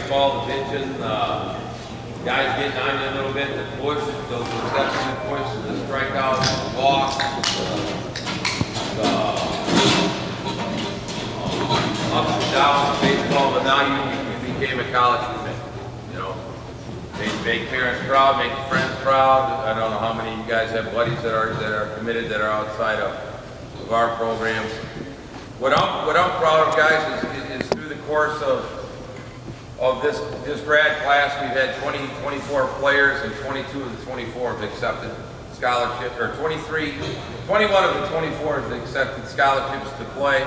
baseball, the pitching, guys getting on you a little bit, the push, those exceptional push, the strikeouts, the walks, the ups and downs of baseball, but now you became a college commit, you know. Make parents proud, make friends proud. I don't know how many of you guys have buddies that are committed that are outside of our programs. What I'm proud of, guys, is through the course of this grad class, we've had 24 players, and 22 of the 24 have accepted scholarship, or 21 of the 24 have accepted scholarships to play,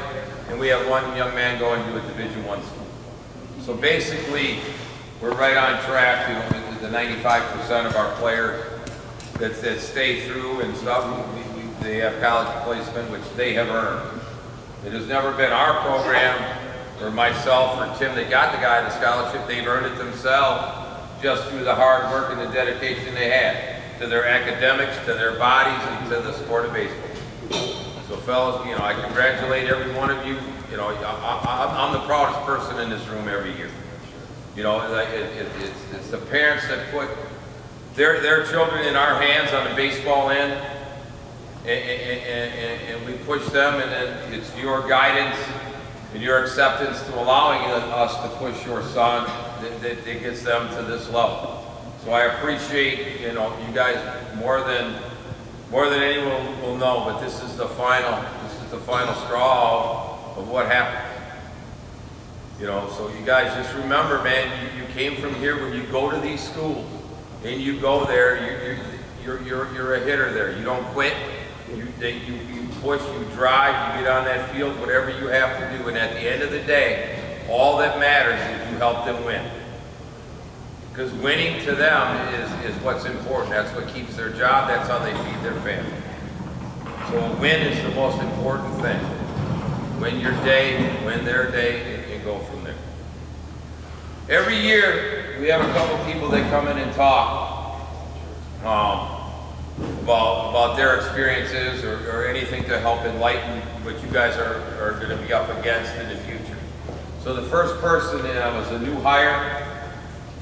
and we have one young man going to a Division I school. So basically, we're right on track. You know, the 95% of our players that stay through and stuff, they have college placement, which they have earned. It has never been our program, or myself, or Tim that got the guy the scholarship. They've earned it themselves just through the hard work and the dedication they had to their academics, to their bodies, and to the sport of baseball. So fellas, you know, I congratulate every one of you. You know, I'm the proudest person in this room every year. You know, it's the parents that put their children in our hands on the baseball end, and we push them, and then it's your guidance and your acceptance to allowing us to push your son that gets them to this level. So I appreciate, you know, you guys more than anyone will know, but this is the final straw of what happened. You know, so you guys just remember, man, you came from here. When you go to these schools and you go there, you're a hitter there. You don't quit. You push, you drive, you get on that field, whatever you have to do. And at the end of the day, all that matters is you help them win. Because winning to them is what's important. That's what keeps their job. That's how they feed their family. So a win is the most important thing. Win your day, win their day, and go from there. Every year, we have a couple people that come in and talk about their experiences or anything to help enlighten what you guys are going to be up against in the future. So the first person was a new hire.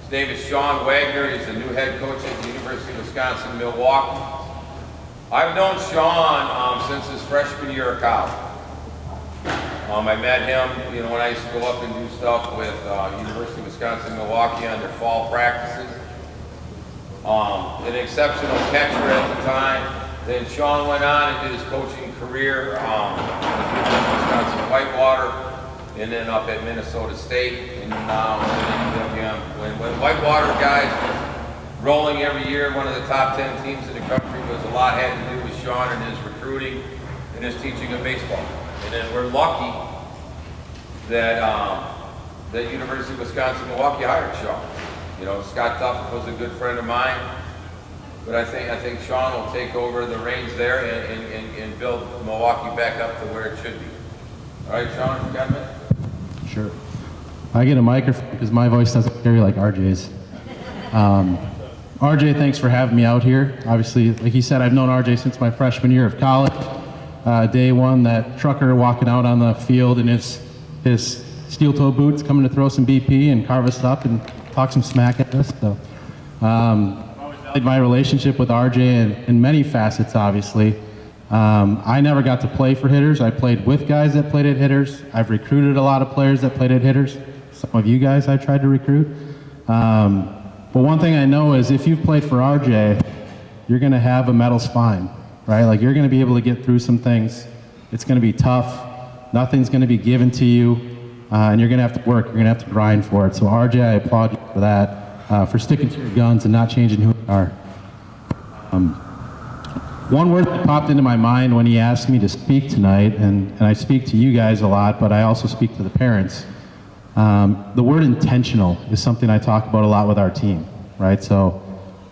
His name is Sean Wagner. He's the new head coach at the University of Wisconsin-Milwaukee. I've known Sean since his freshman year of college. I met him, you know, when I used to go up and do stuff with University of Wisconsin-Milwaukee on their fall practices. An exceptional catcher at the time. Then Sean went on and did his coaching career at Wisconsin Whitewater, and then up at Minnesota State. And now when Whitewater guys were rolling every year, one of the top 10 teams in the country, was a lot had to do with Sean and his recruiting and his teaching of baseball. And then we're lucky that the University of Wisconsin-Milwaukee hired Sean. You know, Scott Tuff was a good friend of mine, but I think Sean will take over the reins there and build Milwaukee back up to where it should be. All right, Sean, you got a minute? Sure. I get a microphone because my voice doesn't carry like RJ's. RJ, thanks for having me out here. Obviously, like he said, I've known RJ since my freshman year of college. Day one, that trucker walking out on the field in his steel-toe boots, coming to throw some BP and carve us up and talk some smack at us. So, I've always valued my relationship with RJ in many facets, obviously. I never got to play for hitters. I played with guys that played at hitters. I've recruited a lot of players that played at hitters. Some of you guys I tried to recruit. But one thing I know is if you've played for RJ, you're going to have a metal spine, right? Like, you're going to be able to get through some things. It's going to be tough. Nothing's going to be given to you, and you're going to have to work. You're going to have to grind for it. So RJ, I applaud you for that, for sticking to your guns and not changing who you are. One word that popped into my mind when he asked me to speak tonight, and I speak to you guys a lot, but I also speak to the parents. The word intentional is something I talk about a lot with our team, right? So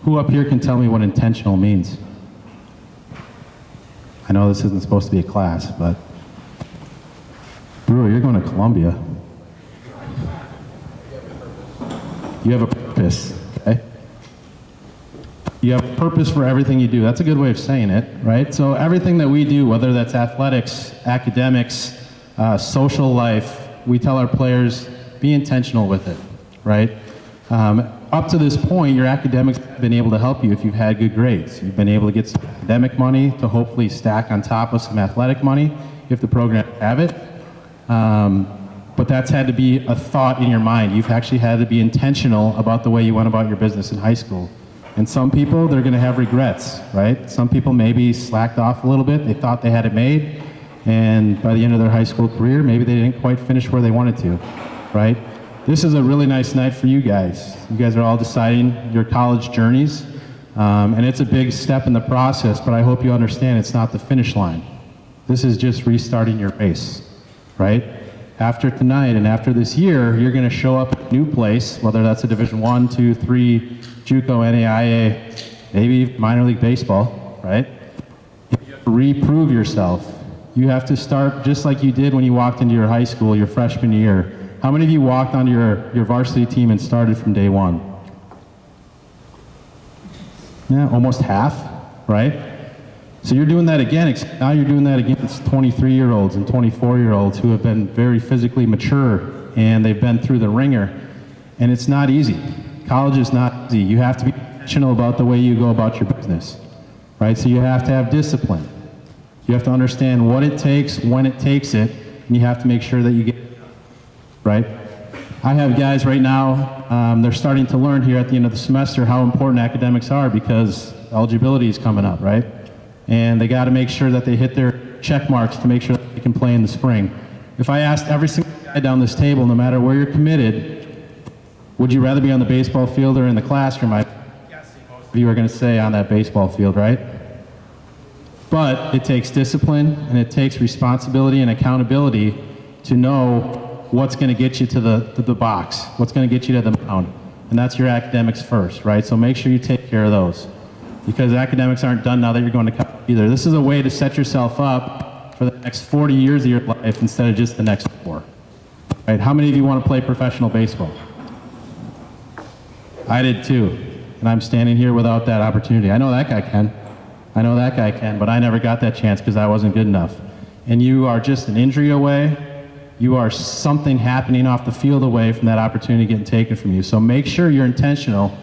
who up here can tell me what intentional means? I know this isn't supposed to be a class, but Brewer, you're going to Columbia. You have a purpose, okay? You have a purpose for everything you do. That's a good way of saying it, right? So everything that we do, whether that's athletics, academics, social life, we tell our players, be intentional with it, right? Up to this point, your academics have been able to help you if you've had good grades. You've been able to get some academic money to hopefully stack on top of some athletic money if the program have it. But that's had to be a thought in your mind. You've actually had to be intentional about the way you went about your business in high school. And some people, they're gonna have regrets, right? Some people maybe slacked off a little bit. They thought they had it made. And by the end of their high school career, maybe they didn't quite finish where they wanted to, right? This is a really nice night for you guys. You guys are all deciding your college journeys. And it's a big step in the process, but I hope you understand it's not the finish line. This is just restarting your race, right? After tonight and after this year, you're gonna show up at a new place, whether that's a Division I, II, III, JUCO, NAIA, maybe minor league baseball, right? You have to reprove yourself. You have to start just like you did when you walked into your high school, your freshman year. How many of you walked onto your varsity team and started from day one? Yeah, almost half, right? So you're doing that again, now you're doing that against 23-year-olds and 24-year-olds who have been very physically mature and they've been through the ringer. And it's not easy. College is not easy. You have to be intentional about the way you go about your business, right? So you have to have discipline. You have to understand what it takes, when it takes it, and you have to make sure that you get it, right? I have guys right now, they're starting to learn here at the end of the semester how important academics are because eligibility is coming up, right? And they got to make sure that they hit their check marks to make sure that they can play in the spring. If I asked every single guy down this table, no matter where you're committed, would you rather be on the baseball field or in the classroom? I'm guessing most of you are going to say on that baseball field, right? But it takes discipline and it takes responsibility and accountability to know what's going to get you to the box, what's going to get you to the mound. And that's your academics first, right? So make sure you take care of those. Because academics aren't done now that you're going to college either. This is a way to set yourself up for the next 40 years of your life instead of just the next 4. Right? How many of you want to play professional baseball? I did too, and I'm standing here without that opportunity. I know that guy can. I know that guy can, but I never got that chance because I wasn't good enough. And you are just an injury away. You are something happening off the field away from that opportunity getting taken from you. So make sure you're intentional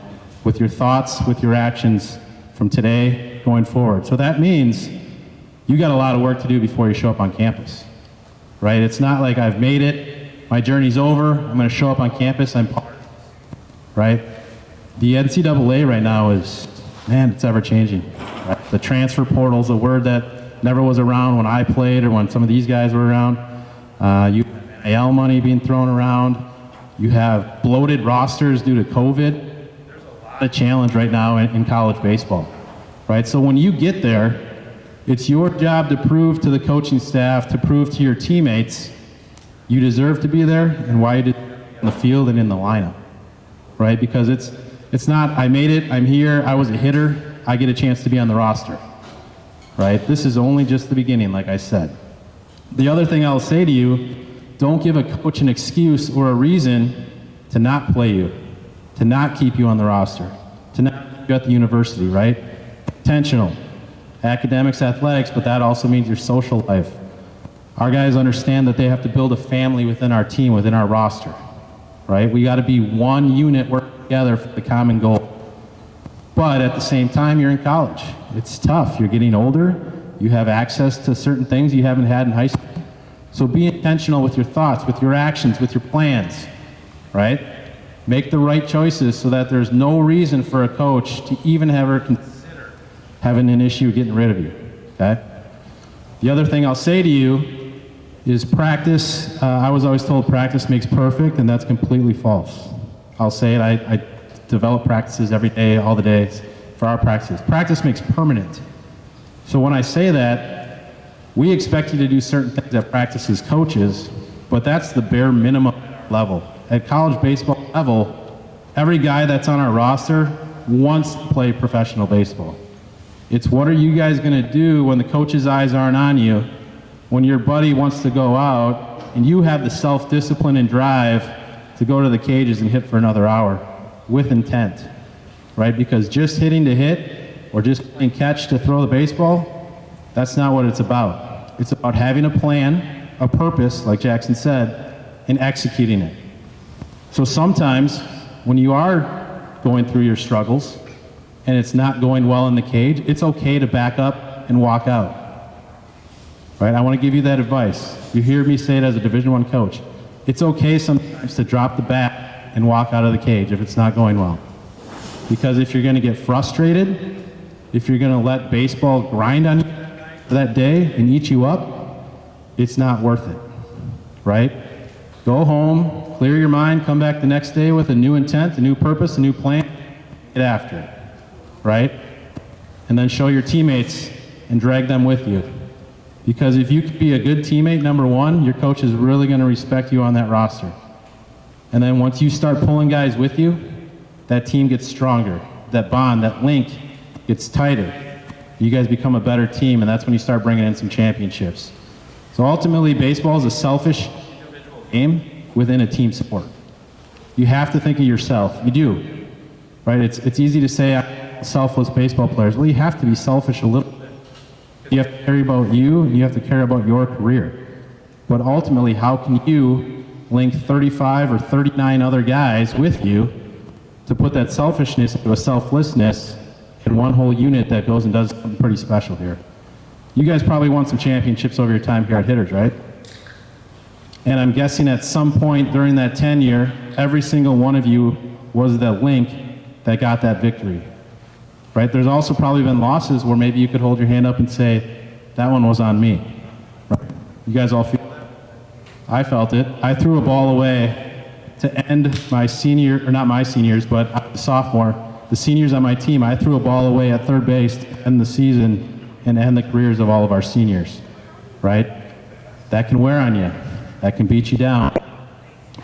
with your thoughts, with your actions, from today going forward. So that means you got a lot of work to do before you show up on campus, right? It's not like I've made it, my journey's over, I'm gonna show up on campus, I'm part of it, right? The NCAA right now is, man, it's ever changing, right? The transfer portal's a word that never was around when I played or when some of these guys were around. You have NIL money being thrown around. You have bloated rosters due to COVID. A challenge right now in college baseball, right? So when you get there, it's your job to prove to the coaching staff, to prove to your teammates, you deserve to be there and why you deserve to be on the field and in the lineup, right? Because it's not, I made it, I'm here, I was a hitter, I get a chance to be on the roster, right? This is only just the beginning, like I said. The other thing I'll say to you, don't give a coach an excuse or a reason to not play you, to not keep you on the roster, to not keep you at the university, right? Intentional. Academics, athletics, but that also means your social life. Our guys understand that they have to build a family within our team, within our roster, right? We got to be one unit working together for the common goal. But at the same time, you're in college. It's tough. You're getting older. You have access to certain things you haven't had in high school. So be intentional with your thoughts, with your actions, with your plans, right? Make the right choices so that there's no reason for a coach to even ever consider having an issue getting rid of you, okay? The other thing I'll say to you is practice. I was always told practice makes perfect, and that's completely false. I'll say it, I develop practices every day, all the days for our practices. Practice makes permanent. So when I say that, we expect you to do certain things at practice as coaches, but that's the bare minimum level. At college baseball level, every guy that's on our roster wants to play professional baseball. It's what are you guys going to do when the coach's eyes aren't on you, when your buddy wants to go out, and you have the self-discipline and drive to go to the cages and hit for another hour with intent, right? Because just hitting to hit or just playing catch to throw the baseball, that's not what it's about. It's about having a plan, a purpose, like Jackson said, and executing it. So sometimes when you are going through your struggles and it's not going well in the cage, it's okay to back up and walk out. Right? I want to give you that advice. You hear me say it as a Division I coach. It's okay sometimes to drop the bat and walk out of the cage if it's not going well. Because if you're going to get frustrated, if you're going to let baseball grind on you for that day and eat you up, it's not worth it. Right? Go home, clear your mind, come back the next day with a new intent, a new purpose, a new plan, get after it. Right? And then show your teammates and drag them with you. Because if you can be a good teammate, number one, your coach is really going to respect you on that roster. And then once you start pulling guys with you, that team gets stronger. That bond, that link gets tighter. You guys become a better team, and that's when you start bringing in some championships. So ultimately, baseball is a selfish game within a team sport. You have to think of yourself. You do. Right? It's easy to say selfless baseball players. Well, you have to be selfish a little bit. You have to care about you, and you have to care about your career. But ultimately, how can you link 35 or 39 other guys with you to put that selfishness into a selflessness in one whole unit that goes and does something pretty special here? You guys probably won some championships over your time here at Hitters, right? And I'm guessing at some point during that tenure, every single one of you was the link that got that victory. Right? There's also probably been losses where maybe you could hold your hand up and say, that one was on me. Right? You guys all feel that? I felt it. I threw a ball away to end my senior, or not my seniors, but I was a sophomore. The seniors on my team, I threw a ball away at third base to end the season and end the careers of all of our seniors. Right? That can wear on you. That can beat you down.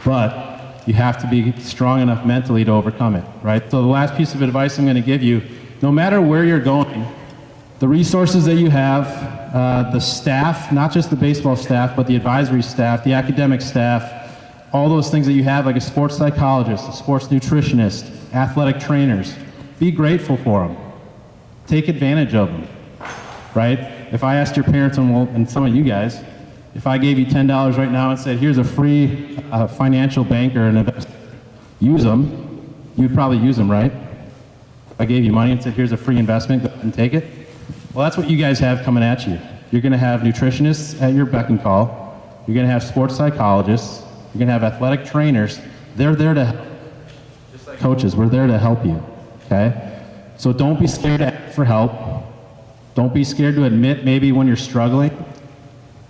But you have to be strong enough mentally to overcome it. Right? So the last piece of advice I'm going to give you, no matter where you're going, the resources that you have, the staff, not just the baseball staff, but the advisory staff, the academic staff, all those things that you have, like a sports psychologist, a sports nutritionist, athletic trainers, be grateful for them. Take advantage of them, right? If I asked your parents and some of you guys, if I gave you $10 right now and said, here's a free financial banker and investor, use them, you'd probably use them, right? I gave you money and said, here's a free investment, go ahead and take it. Well, that's what you guys have coming at you. You're going to have nutritionists at your beck and call. You're going to have sports psychologists. You're going to have athletic trainers. They're there to help. Just like coaches, we're there to help you, okay? So don't be scared to ask for help. Don't be scared to admit maybe when you're struggling,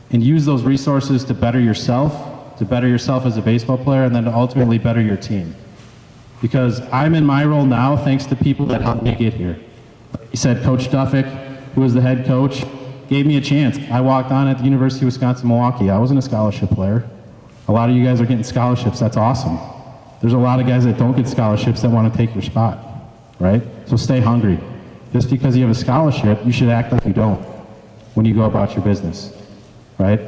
and use those resources to better yourself as a baseball player, and then to ultimately better your team. Because I'm in my role now thanks to people that helped me get here. He said Coach Duffick, who was the head coach, gave me a chance. I walked on at the University of Wisconsin-Milwaukee. I wasn't a scholarship player. A lot of you guys are getting scholarships. That's awesome. There's a lot of guys that don't get scholarships that want to take your spot, right? So stay hungry. Just because you have a scholarship, you should act like you don't when you go about your business, right?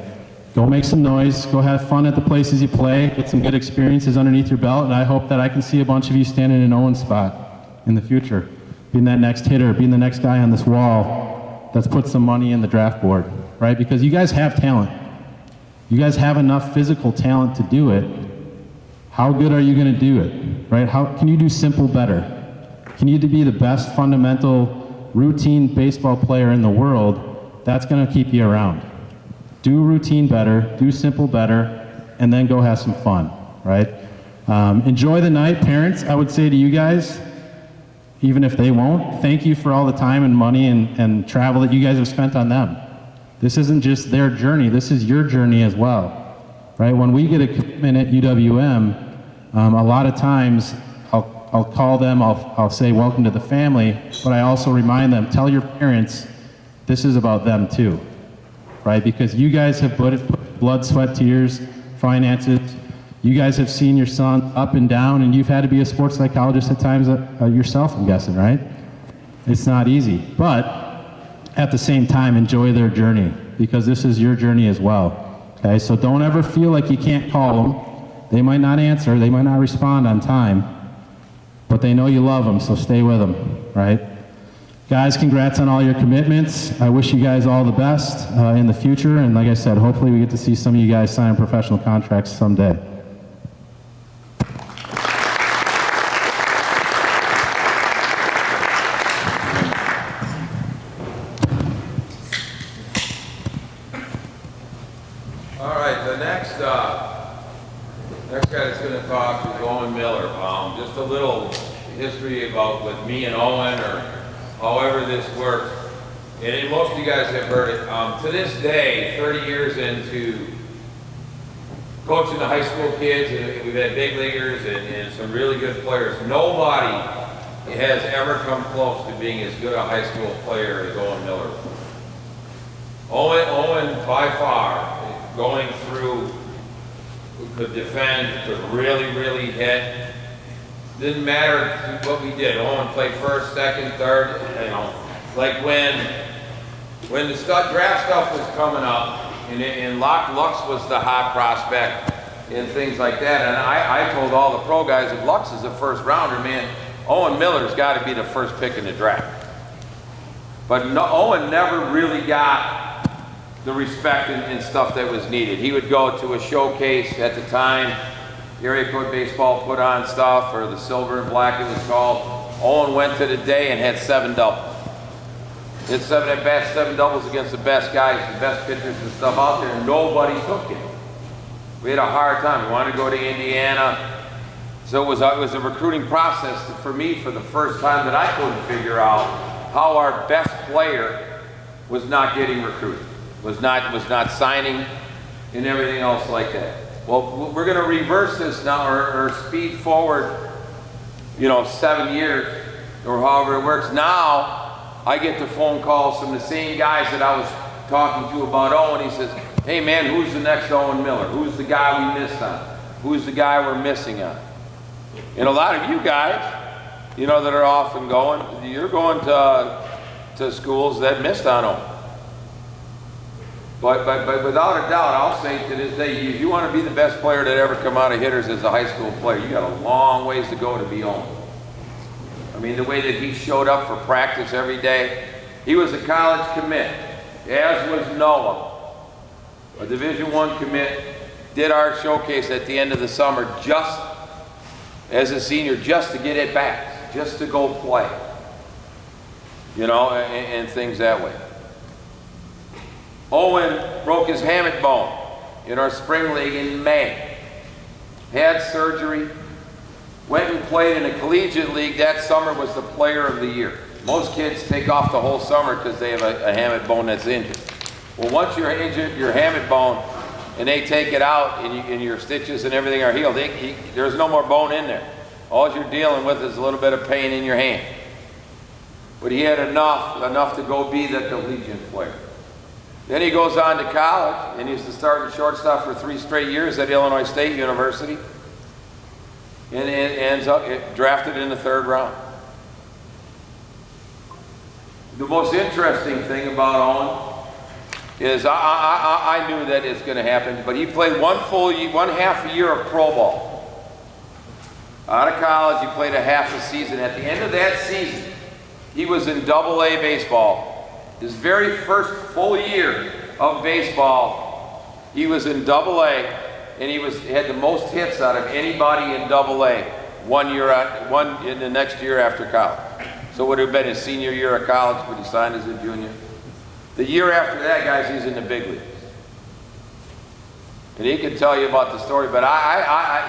Go make some noise, go have fun at the places you play, get some good experiences underneath your belt, and I hope that I can see a bunch of you standing in Owen's spot in the future, being that next hitter, being the next guy on this wall that's put some money in the draft board, right? Because you guys have talent. You guys have enough physical talent to do it. How good are you going to do it, right? How can you do simple better? Can you be the best fundamental routine baseball player in the world? That's going to keep you around. Do routine better, do simple better, and then go have some fun, right? Enjoy the night. Parents, I would say to you guys, even if they won't, thank you for all the time and money and travel that you guys have spent on them. This isn't just their journey, this is your journey as well, right? When we get a commitment at UWM, a lot of times I'll call them, I'll say welcome to the family, but I also remind them, tell your parents, this is about them too. Right? Because you guys have put blood, sweat, tears, finances. You guys have seen your son up and down, and you've had to be a sports psychologist at times yourself, I'm guessing, right? It's not easy. But at the same time, enjoy their journey, because this is your journey as well. Okay? So don't ever feel like you can't call them. They might not answer, they might not respond on time, but they know you love them, so stay with them, right? Guys, congrats on all your commitments. I wish you guys all the best in the future. And like I said, hopefully we get to see some of you guys sign professional contracts someday. a little history about with me and Owen, or however this works. And most of you guys have heard it. To this day, 30 years into coaching the high school kids, and we've had big leaguers and some really good players. Nobody has ever come close to being as good a high school player as Owen Miller. Owen, by far, going through, could defend, could really hit. Didn't matter what we did. Owen played first, second, third, you know. Like when the draft stuff was coming up, and Lux was the hot prospect and things like that, and I told all the pro guys, if Lux is a first rounder, man, Owen Miller's got to be the first pick in the draft. But no, Owen never really got the respect and stuff that was needed. He would go to a showcase at the time, Area Code Baseball put on stuff, or the Silver and Black it was called. Owen went to the day and had 7 doubles. Hit 7 doubles against the best guys, the best pitchers and stuff out there, and nobody took it. We had a hard time. We wanted to go to Indiana. So it was a recruiting process for me for the first time that I couldn't figure out how our best player was not getting recruited, was not signing and everything else like that. Well, we're going to reverse this now, or speed forward, 7 years, or however it works. Now, I get the phone calls from the same guys that I was talking to about Owen. He says, hey man, who's the next Owen Miller? Who's the guy we missed on? Who's the guy we're missing on? And a lot of you guys, that are off and going, you're going to schools that missed on Owen. But without a doubt, I'll say to this day, if you want to be the best player that ever come out of Hitters as a high school player, you got a long ways to go to be Owen. I mean, the way that he showed up for practice every day. He was a college commit, as was Noah, a Division I commit, did our showcase at the end of the summer just as a senior, just to get at bats, just to go play, and things that way. Owen broke his hamate bone in our spring league in May, had surgery, went and played in a collegiate league that summer, was the player of the year. Most kids take off the whole summer because they have a hamate bone that's injured. Well, once you're injured, your hamate bone, and they take it out and your stitches and everything are healed, there's no more bone in there. All you're dealing with is a little bit of pain in your hand. But he had enough to go be the collegiate player. Then he goes on to college, and he's the starting shortstop for 3 straight years at Illinois State University. And it ends up drafted in the 3rd round. The most interesting thing about Owen is I knew that it's going to happen, but he played one half a year of pro ball. Out of college, he played a half a season. At the end of that season, he was in Double-A baseball. His very first full year of baseball, he was in Double-A, and he had the most hits out of anybody in Double-A in the next year after college. So it would have been his senior year of college, but he signed as a junior. The year after that, guys, he's in the big leagues. And he can tell you about the story, but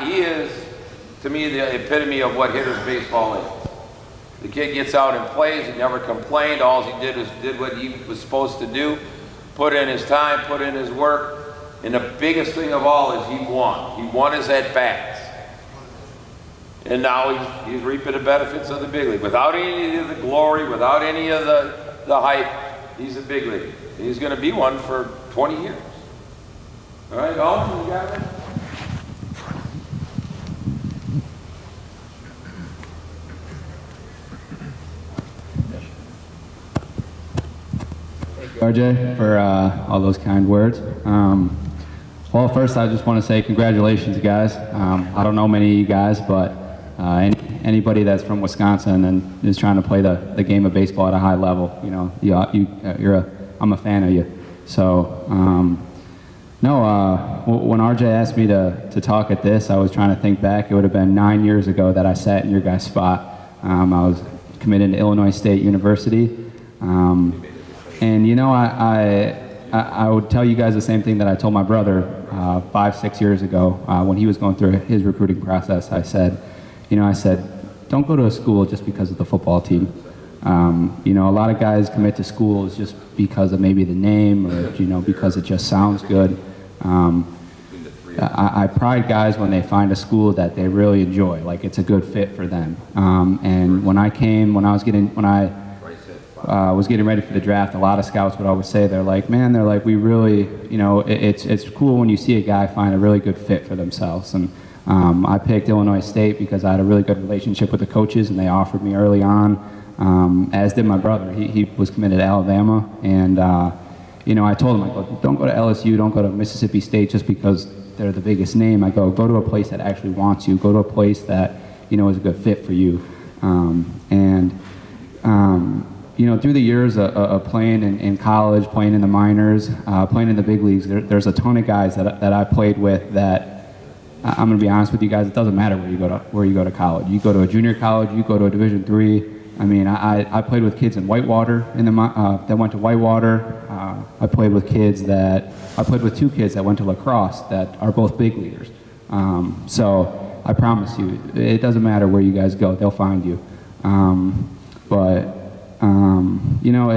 he is, to me, the epitome of what Hitters baseball is. The kid gets out and plays. He never complained. All he did was did what he was supposed to do, put in his time, put in his work. And the biggest thing of all is he won. He won his at-bats. And now he's reaping the benefits of the big league. Without any of the glory, without any of the hype, he's a big league. He's going to be one for 20 years. All right, Owen, you got it? RJ, for all those kind words. Well, first I just want to say congratulations, guys. I don't know many of you guys, but anybody that's from Wisconsin and is trying to play the game of baseball at a high level, I'm a fan of you. So, when RJ asked me to talk at this, I was trying to think back. It would have been 9 years ago that I sat in your guys' spot. I was committed to Illinois State University. And I would tell you guys the same thing that I told my brother 5-6 years ago when he was going through his recruiting process. I said, don't go to a school just because of the football team. You know, a lot of guys commit to schools just because of maybe the name or, you know, because it just sounds good. I pride guys when they find a school that they really enjoy, like it's a good fit for them. And when I was getting ready for the draft, a lot of scouts would always say, we really, you know, it's cool when you see a guy find a really good fit for themselves. And I picked Illinois State because I had a really good relationship with the coaches, and they offered me early on, as did my brother. He was committed to Alabama, and you know, I told him, I go, don't go to LSU, don't go to Mississippi State just because they're the biggest name. I go to a place that actually wants you, go to a place that, you know, is a good fit for you. You know, through the years of playing in college, playing in the minors, playing in the big leagues, there's a ton of guys that I played with that, I'm going to be honest with you guys, it doesn't matter where you go to college. You go to a junior college, you go to a Division III. I mean, I played with kids in Whitewater that went to Whitewater. I played with two kids that went to La Crosse that are both big leaguers. So I promise you, it doesn't matter where you guys go, they'll find you. You know,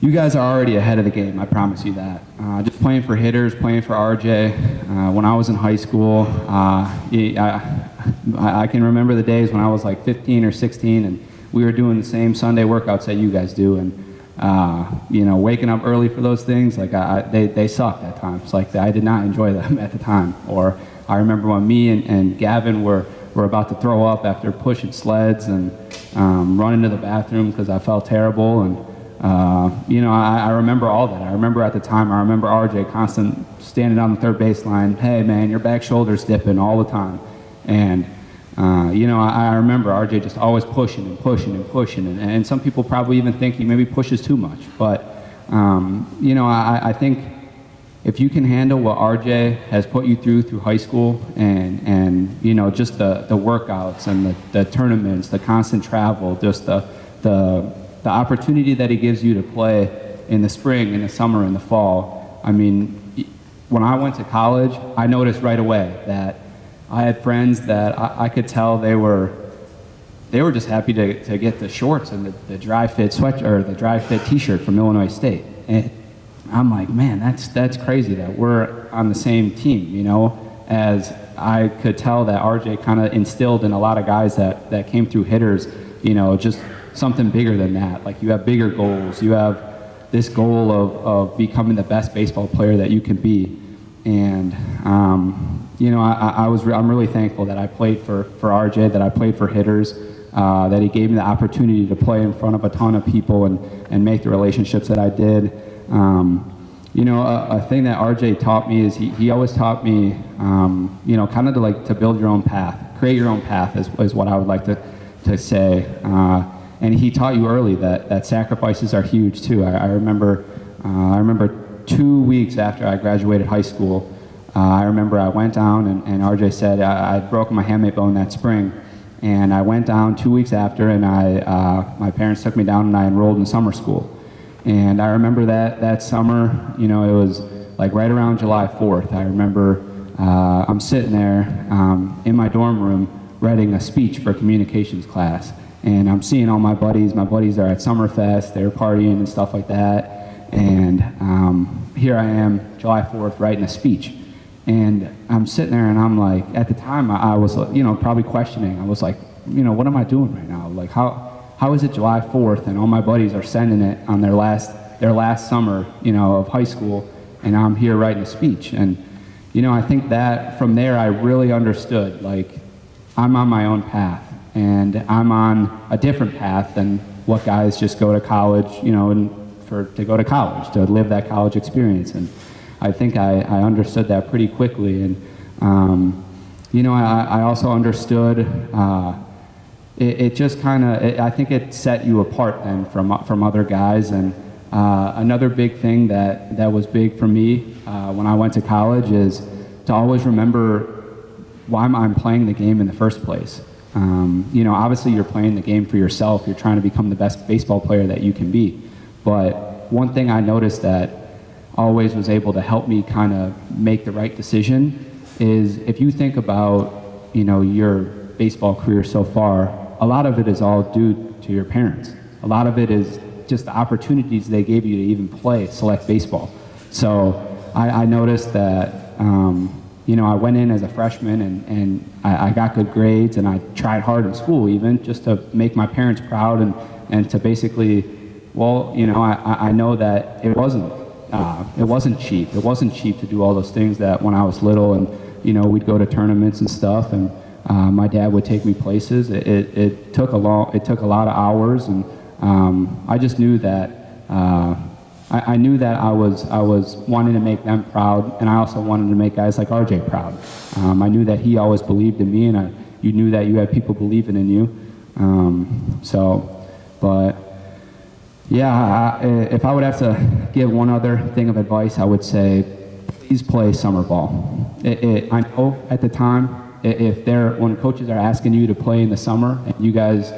you guys are already ahead of the game, I promise you that. Just playing for hitters, playing for RJ. When I was in high school, I can remember the days when I was like 15 or 16 and we were doing the same Sunday workouts that you guys do. And, you know, waking up early for those things, like they sucked at times. Like I did not enjoy them at the time. Or I remember when me and Gavin were about to throw up after pushing sleds and running to the bathroom because I felt terrible. And, you know, I remember all that. I remember at the time, I remember RJ constant standing on the third baseline, hey man, your back shoulder's dipping all the time. And, you know, I remember RJ just always pushing and pushing and pushing. And some people probably even think he maybe pushes too much. But, you know, I think if you can handle what RJ has put you through high school and you know, just the workouts and the tournaments, the constant travel, just the opportunity that he gives you to play in the spring, in the summer, in the fall. I mean, when I went to college, I noticed right away that I had friends that I could tell they were just happy to get the shorts and the dry fit sweat or the dry fit t-shirt from Illinois State. And I'm like, man, that's crazy that we're on the same team, you know, as I could tell that RJ kind of instilled in a lot of guys that came through hitters, you know, just something bigger than that. Like you have bigger goals. You have this goal of becoming the best baseball player that you can be. And, you know, I'm really thankful that I played for RJ, that I played for hitters, that he gave me the opportunity to play in front of a ton of people and make the relationships that I did. You know, a thing that RJ taught me is he always taught me, you know, kind of to build your own path, create your own path is what I would like to say. And he taught you early that sacrifices are huge too. I remember 2 weeks after I graduated high school, I remember I went down and RJ said I'd broken my hamate bone that spring. And I went down 2 weeks after and my parents took me down and I enrolled in summer school. And I remember that summer, you know, it was like right around July 4th. I remember I'm sitting there in my dorm room writing a speech for a communications class. And I'm seeing all my buddies. My buddies are at Summerfest. They're partying and stuff like that. And here I am, July 4th, writing a speech. And I'm sitting there and I'm like, at the time I was, you know, probably questioning. I was like, you know, what am I doing right now? Like, how is it July 4th and all my buddies are sending it on their last summer, you know, of high school, and I'm here writing a speech. And, you know, I think that from there I really understood, like, I'm on my own path. And I'm on a different path than what guys just go to college, you know, to go to college, to live that college experience. And I think I understood that pretty quickly. And, you know, I also understood, it just kind of, I think it set you apart then from other guys. And another big thing that was big for me when I went to college is to always remember why I'm playing the game in the first place. You know, obviously you're playing the game for yourself. You're trying to become the best baseball player that you can be. But one thing I noticed that always was able to help me kind of make the right decision is if you think about, you know, your baseball career so far, a lot of it is all due to your parents. A lot of it is just the opportunities they gave you to even play select baseball. So I noticed that, you know, I went in as a freshman and I got good grades, and I tried hard in school even just to make my parents proud and to basically, well, you know, I know that it wasn't cheap. It wasn't cheap to do all those things that when I was little, and, you know, we'd go to tournaments and stuff, and my dad would take me places. It took a lot of hours, and I just knew that I knew that I was wanting to make them proud, and I also wanted to make guys like RJ proud. I knew that he always believed in me, and you knew that you had people believing in you. But yeah, if I would have to give one other thing of advice, I would say, please play summer ball. I know at the time, when coaches are asking you to play in the summer, and you guys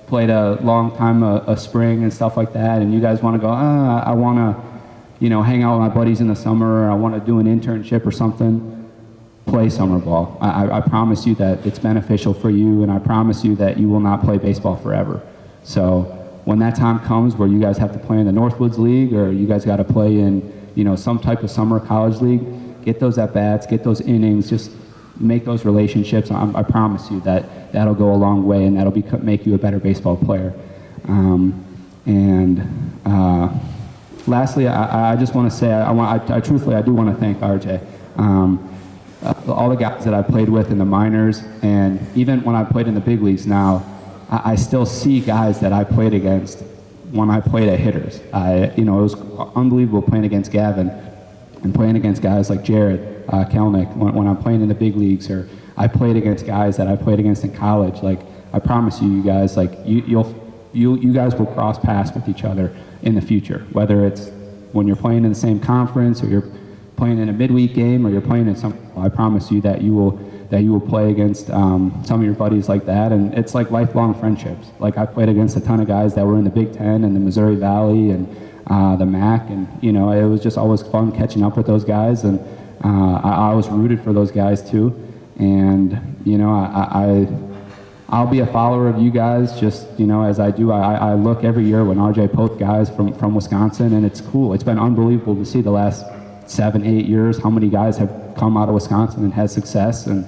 played a long time a spring and stuff like that, and you guys want to go, I want to, you know, hang out with my buddies in the summer, or I want to do an internship or something, play summer ball. I promise you that it's beneficial for you, and I promise you that you will not play baseball forever. So when that time comes where you guys have to play in the Northwoods League, or you guys got to play in, you know, some type of summer college league, get those at-bats, get those innings, just make those relationships. I promise you that that'll go a long way, and that'll make you a better baseball player. Lastly, I just want to say, I truthfully, I do want to thank RJ. All the guys that I played with in the minors, and even when I played in the big leagues now, I still see guys that I played against when I played at hitters. You know, it was unbelievable playing against Gavin and playing against guys like Jared Kelnick when I'm playing in the big leagues, or I played against guys that I played against in college. Like, I promise you, you guys, like, you guys will cross paths with each other in the future, whether it's when you're playing in the same conference, or you're playing in a midweek game, or you're playing in some. I promise you that you will play against some of your buddies like that, and it's like lifelong friendships. Like, I played against a ton of guys that were in the Big Ten and the Missouri Valley and the MAC, and, you know, it was just always fun catching up with those guys, and I was rooted for those guys too. And, you know, I'll be a follower of you guys, just, you know, as I do. I look every year when RJ posts guys from Wisconsin, and it's cool. It's been unbelievable to see the last 7-8 years how many guys have come out of Wisconsin and had success. And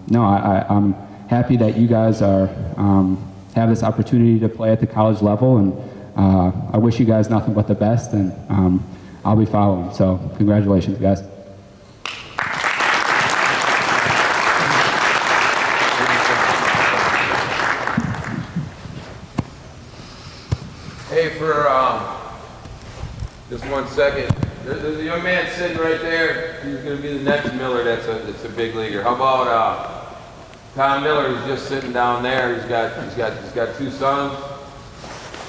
no, I'm happy that you guys are have this opportunity to play at the college level, and I wish you guys nothing but the best, and I'll be following. So congratulations, guys. Hey, for just 1 second, there's a young man sitting right there. He's going to be the next Miller that's a big leaguer. How about Tom Miller? He's just sitting down there. He's got 2 sons.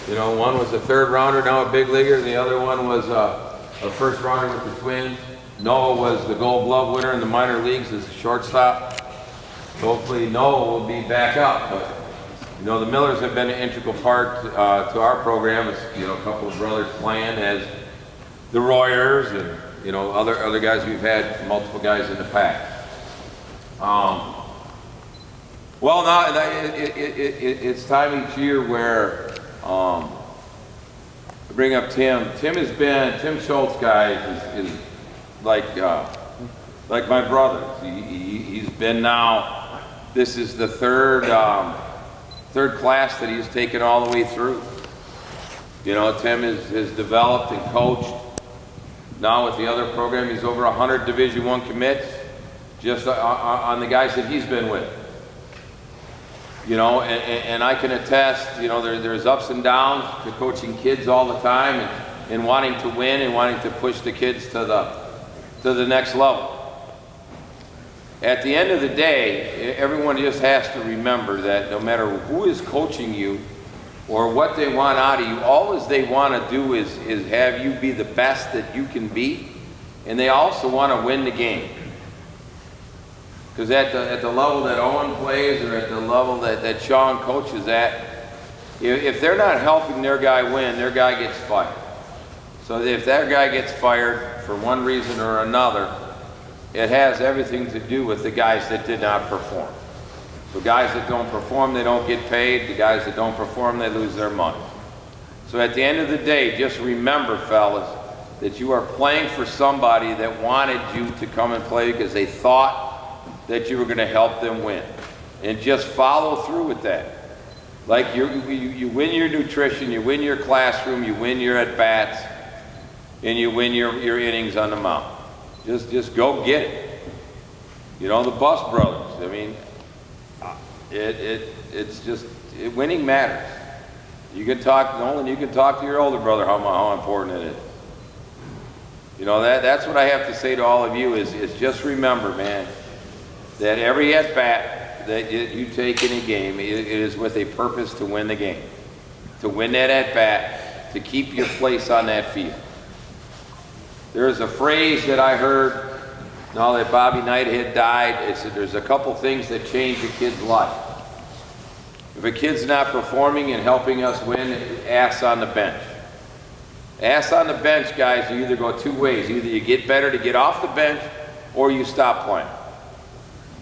You know, one was a 3rd rounder, now a big leaguer, and the other one was a 1st rounder with the Twins. Noah was the Gold Glove winner in the minor leagues as a shortstop. Hopefully Noah will be back up. But, you know, the Millers have been an integral part to our program. It's, you know, a couple of brothers playing as the Royers, and, you know, other guys we've had, multiple guys in the past. Well, now it's time each year where I bring up Tim. Tim Schultz, guys, is like my brother. He's been now. This is the third class that he's taken all the way through. You know, Tim has developed and coached. Now with the other program, he's over 100 Division I commits just on the guys that he's been with. You know, and I can attest, you know, there's ups and downs to coaching kids all the time, and wanting to win and wanting to push the kids to the next level. At the end of the day, everyone just has to remember that no matter who is coaching you or what they want out of you, all they want to do is have you be the best that you can be, and they also want to win the game. Because at the level that Owen plays, or at the level that Sean coaches at, if they're not helping their guy win, their guy gets fired. So if that guy gets fired for one reason or another, it has everything to do with the guys that did not perform. So guys that don't perform, they don't get paid. The guys that don't perform, they lose their money. So at the end of the day, just remember, fellas, that you are playing for somebody that wanted you to come and play because they thought that you were going to help them win. And just follow through with that. Like you win your nutrition, you win your classroom, you win your at-bats, and you win your innings on the mound. Just go get it. You know, the Bus brothers, I mean, winning matters. You can talk, Nolan, you can talk to your older brother how important it is. You know, that's what I have to say to all of you is just remember, man, that every at-bat that you take in a game, it is with a purpose to win the game. To win that at-bat, to keep your place on that field. There is a phrase that I heard now that Bobby Knight had died. It said there's a couple things that change a kid's life. If a kid's not performing and helping us win, ass on the bench. Ass on the bench, guys, you either go two ways. Either you get better to get off the bench or you stop playing.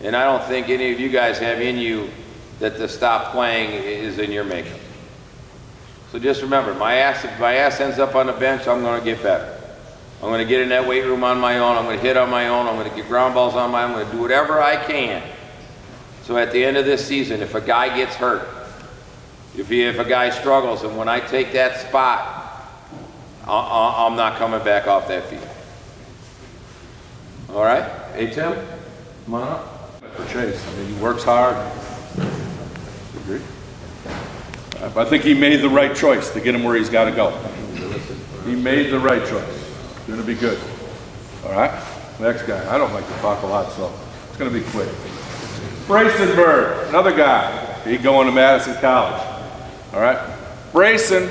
And I don't think any of you guys have in you that the stop playing is in your makeup. So just remember, if my ass ends up on the bench, I'm going to get better. I'm going to get in that weight room on my own. I'm going to hit on my own. I'm going to get ground balls on my own. I'm going to do whatever I can. So at the end of this season, if a guy gets hurt, if a guy struggles, and when I take that spot, I'm not coming back off that field. All right? Hey, Tim, come on up. For Chase, I mean, he works hard. Agree? I think he made the right choice to get him where he's got to go. He made the right choice. Going to be good. All right? Next guy. I don't like to talk a lot, so it's going to be quick. Brayson, another guy. He going to Madison College. All right? Brayson,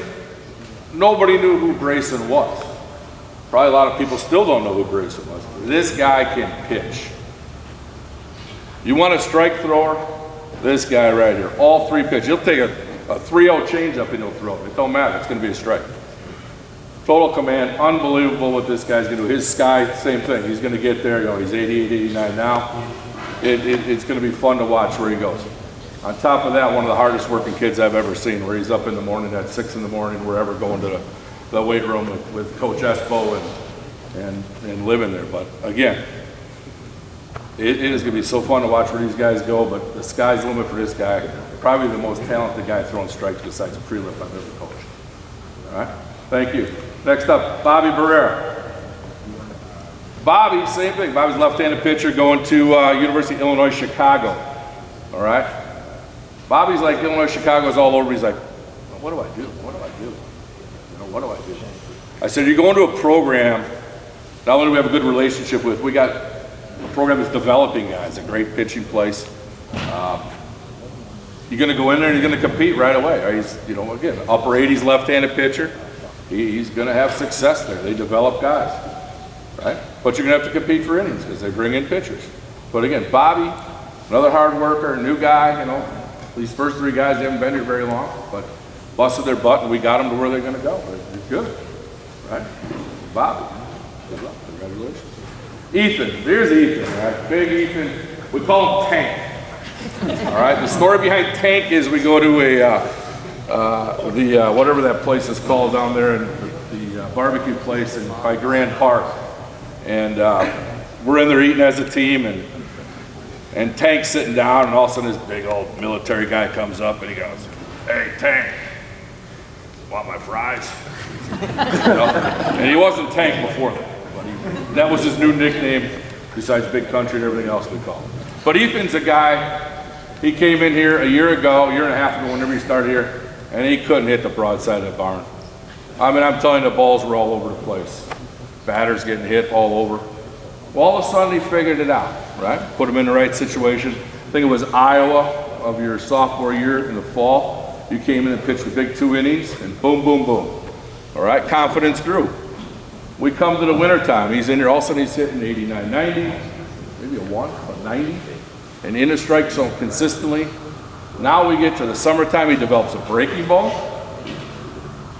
nobody knew who Brayson was. Probably a lot of people still don't know who Brayson was. This guy can pitch. You want a strike thrower? This guy right here. All three pitches. He'll take a 3-0 changeup and he'll throw it. It don't matter. It's going to be a strike. Total command, unbelievable what this guy's going to do. His sky, same thing. He's going to get there. You know, he's 88, 89 now. It's going to be fun to watch where he goes. On top of that, one of the hardest working kids I've ever seen, where he's up in the morning at 6 in the morning, wherever, going to the weight room with Coach Espo and living there. But again, it is going to be so fun to watch where these guys go, but the sky's the limit for this guy. Probably the most talented guy throwing strikes besides Prelip I've ever coached. All right? Thank you. Next up, Bobby Barrera. Bobby, same thing. Bobby's left-handed pitcher going to University of Illinois, Chicago. All right? Bobby's like Illinois, Chicago's all over. He's like, what do I do? What do I do? You know, what do I do? I said, you're going to a program, not only do we have a good relationship with, we got a program that's developing guys, a great pitching place. You're going to go in there and you're going to compete right away. He's, you know, again, upper 80s left-handed pitcher. He's going to have success there. They develop guys, right? But you're going to have to compete for innings because they bring in pitchers. But again, Bobby, another hard worker, new guy, you know, these first three guys haven't been here very long, but busted their butt and we got them to where they're going to go. It's good, right? Bobby, good luck, congratulations. Ethan, there's Ethan, right? Big Ethan, we call him Tank. All right, the story behind Tank is we go to whatever that place is called down there, in the barbecue place by Grand Park, and we're in there eating as a team, and Tank's sitting down, and all of a sudden this big old military guy comes up and he goes, "Hey Tank, want my fries?" You know? And he wasn't Tank before that, but that was his new nickname besides Big Country and everything else we call him. But Ethan's a guy, he came in here a year and a half ago, whenever he started here, and he couldn't hit the broadside of the barn. I mean, I'm telling you, the balls were all over the place. Batters getting hit all over. Well, all of a sudden he figured it out, right? Put him in the right situation. I think it was Iowa of your sophomore year in the fall. You came in and pitched the big 2 innings, and boom, boom, boom. All right, confidence grew. We come to the wintertime. He's in here, all of a sudden he's hitting 89, 90, maybe a 90. And in a strike zone consistently. Now we get to the summertime, he develops a breaking ball.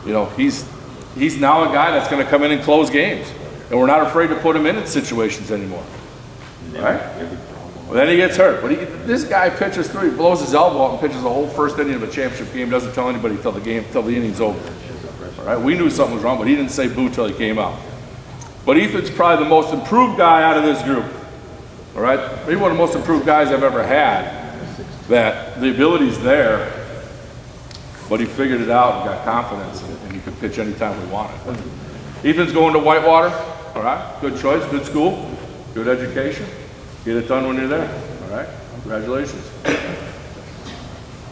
You know, he's now a guy that's going to come in and close games. And we're not afraid to put him in situations anymore. Right? Well, then he gets hurt. But this guy pitches through. He blows his elbow out and pitches the whole first inning of a championship game. Doesn't tell anybody till the inning's over. All right, we knew something was wrong, but he didn't say boo till he came out. But Ethan's probably the most improved guy out of this group. All right, maybe one of the most improved guys I've ever had. That the ability's there, but he figured it out and got confidence, and he could pitch anytime we wanted. Ethan's going to Whitewater. All right, good choice, good school, good education. Get it done when you're there. All right, congratulations.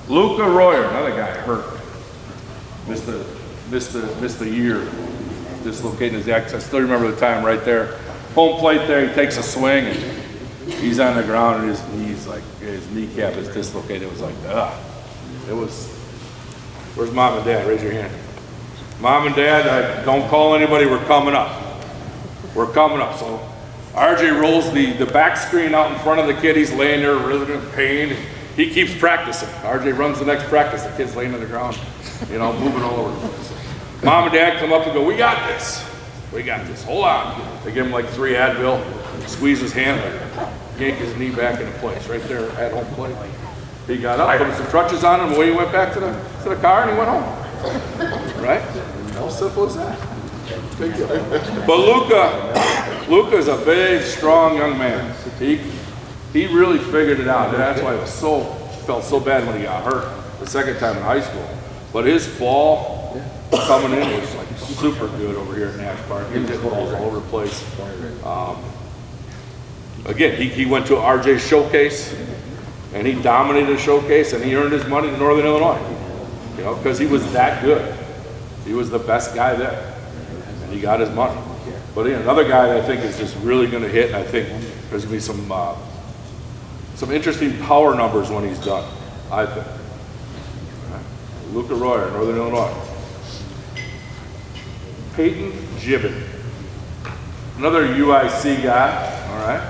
Luca Royer, another guy hurt. Missed the year. Dislocating his ankle. I still remember the time right there. Home plate there, he takes a swing and he's on the ground and his kneecap is dislocated. It was like, it was, where's mom and dad? Raise your hand. Mom and dad, don't call anybody, we're coming up. We're coming up. So RJ rolls the back screen out in front of the kid. He's laying there really in pain. He keeps practicing. RJ runs the next practice. The kid's laying on the ground, moving all over the place. Mom and dad come up and go, we got this. We got this. Hold on. They give him like 3 Advil, squeeze his hand, yank his knee back into place right there at home plate. He got up, put some crutches on him, away he went back to the car and he went home. Right? How simple is that? Big deal. But Luca's a big, strong young man. He really figured it out. And that's why it felt so bad when he got hurt the second time in high school. But his fall coming in was like super good over here at Nash Park. He hit balls all over the place. Again, he went to RJ showcase and he dominated the showcase and he earned his money to Northern Illinois. Because he was that good. He was the best guy there. And he got his money. But another guy that I think is just really going to hit, and I think there's going to be some interesting power numbers when he's done, I think. Luca Royer, Northern Illinois. Peyton Gibbon, another UIC guy, all right.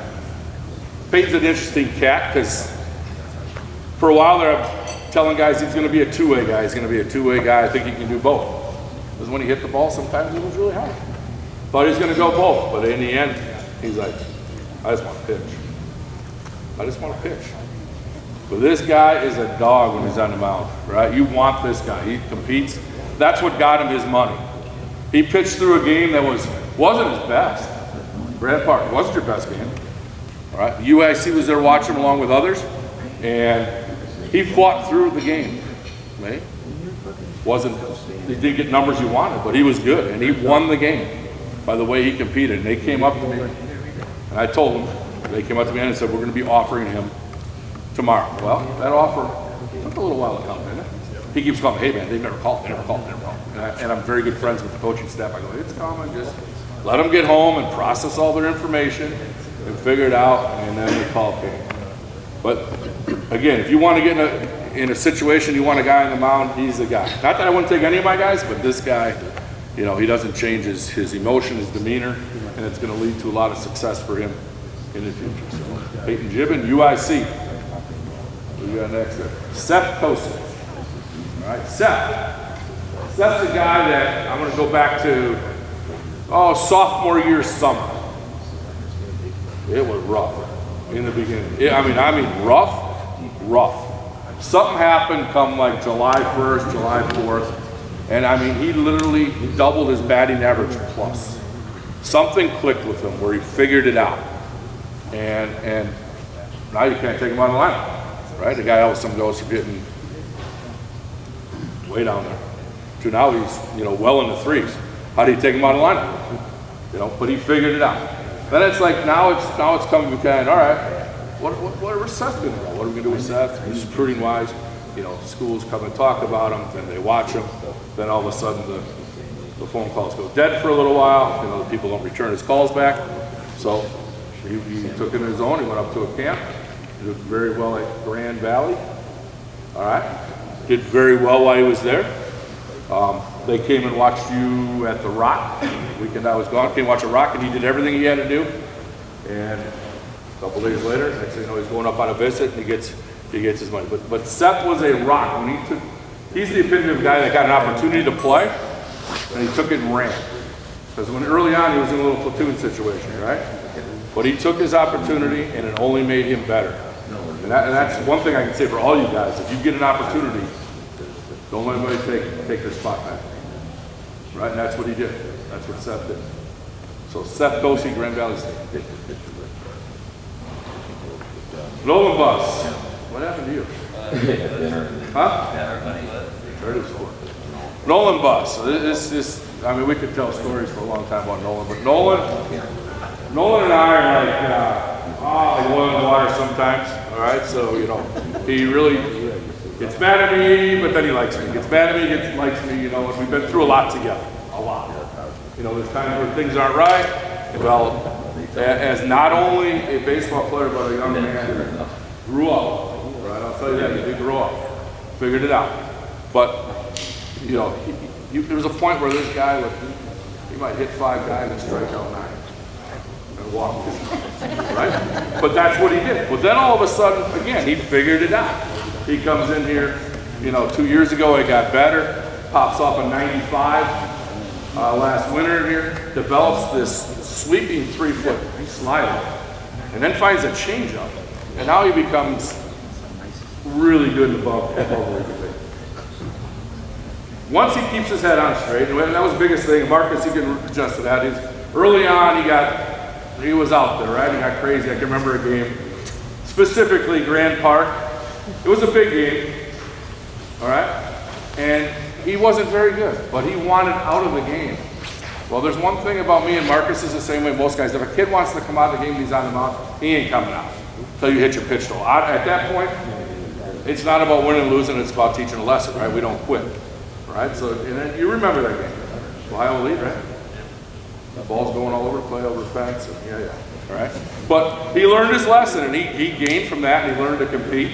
Peyton's an interesting cat because for a while there I'm telling guys he's going to be a two-way guy. He's going to be a two-way guy. I think he can do both. Because when he hit the ball, sometimes it was really hard. But he's going to go both. But in the end, he's like, I just want to pitch. I just want to pitch. But this guy is a dog when he's on the mound, right? You want this guy. He competes. That's what got him his money. He pitched through a game that wasn't his best. Brad Park, wasn't your best game. All right, UIC was there watching him along with others, and he fought through the game. Right? He didn't get numbers you wanted, but he was good, and he won the game by the way he competed. And they came up to me, and I told them, they came up to me and said, we're going to be offering him tomorrow. Well, that offer took a little while to come, didn't it? He keeps calling, hey man, they never called. And I'm very good friends with the coaching staff. I go, it's coming, just let them get home and process all their information and figure it out, and then the call came. But again, if you want to get in a situation, you want a guy on the mound, he's the guy. Not that I wouldn't take any of my guys, but this guy, he doesn't change his emotion, his demeanor, and it's going to lead to a lot of success for him in the future. So, Peyton Gibbon, UIC. Who we got next there? Seth Kosa. All right, Seth's the guy that I'm going to go back to, sophomore year summer. It was rough in the beginning. I mean rough. Something happened come like July 1st, July 4th, and he literally doubled his batting average plus. Something clicked with him where he figured it out. And now you can't take him out of the lineup, right? The guy all of a sudden goes from getting way down there to now he's well in the threes. How do you take him out of the lineup? But he figured it out. Then it's like now it's coming to kind of, all right, where's Seth going to go? What are we going to do with Seth? Recruiting wise, schools come and talk about him, then they watch him, then all of a sudden the phone calls go dead for a little while. The people don't return his calls back. So he took it on his own. He went up to a camp. He did very well at Grand Valley. All right. Did very well while he was there. They came and watched you at the Rock. The weekend I was gone, came watch a Rock, and he did everything he had to do. And a couple days later, next thing you know, he's going up on a visit, and he gets his money. But Seth was a rock. He's the epitome of a guy that got an opportunity to play, and he took it and ran. Because early on he was in a little platoon situation, right? But he took his opportunity, and it only made him better. And that's one thing I can say for all you guys. If you get an opportunity, don't let anybody take their spot back. Right? And that's what he did. That's what Seth did. So Seth Dosey, Grand Valley State. Nolan Bus. What happened to you? Huh? There it is. Nolan Bus. So this, I mean, we could tell stories for a long time about Nolan, but Nolan and I are like oil and water sometimes. All right, so you know, he really gets mad at me, but then he likes me. Gets mad at me, likes me. You know, and we've been through a lot together. A lot. You know, there's times where things aren't right. Well, as not only a baseball player, but a young man who grew up. Right, I'll tell you that, he did grow up. Figured it out. But, you know, there was a point where this guy, he might hit 5 guys and strike out 9. And walk. Right? But that's what he did. But then all of a sudden, again, he figured it out. He comes in here, you know, 2 years ago, he got better. Pops off a 95 last winter here. Develops this sweeping 3-foot slider. And then finds a changeup. And now he becomes really good above where he can be. Once he keeps his head on straight, and that was the biggest thing, Marcus, he can adjust to that. Early on, he was out there, right? He got crazy. I can remember a game, specifically Grand Park. It was a big game, all right? And he wasn't very good, but he wanted out of the game. Well, there's one thing about me, and Marcus is the same way most guys. If a kid wants to come out of the game and he's on the mound, he ain't coming out until you hit your pitch total. At that point, it's not about winning and losing, it's about teaching a lesson, right? We don't quit, right? So, and then you remember that game. Ohio lead, right? The ball's going all over the play, over the fence, and yeah, all right? But he learned his lesson, and he gained from that, and he learned to compete.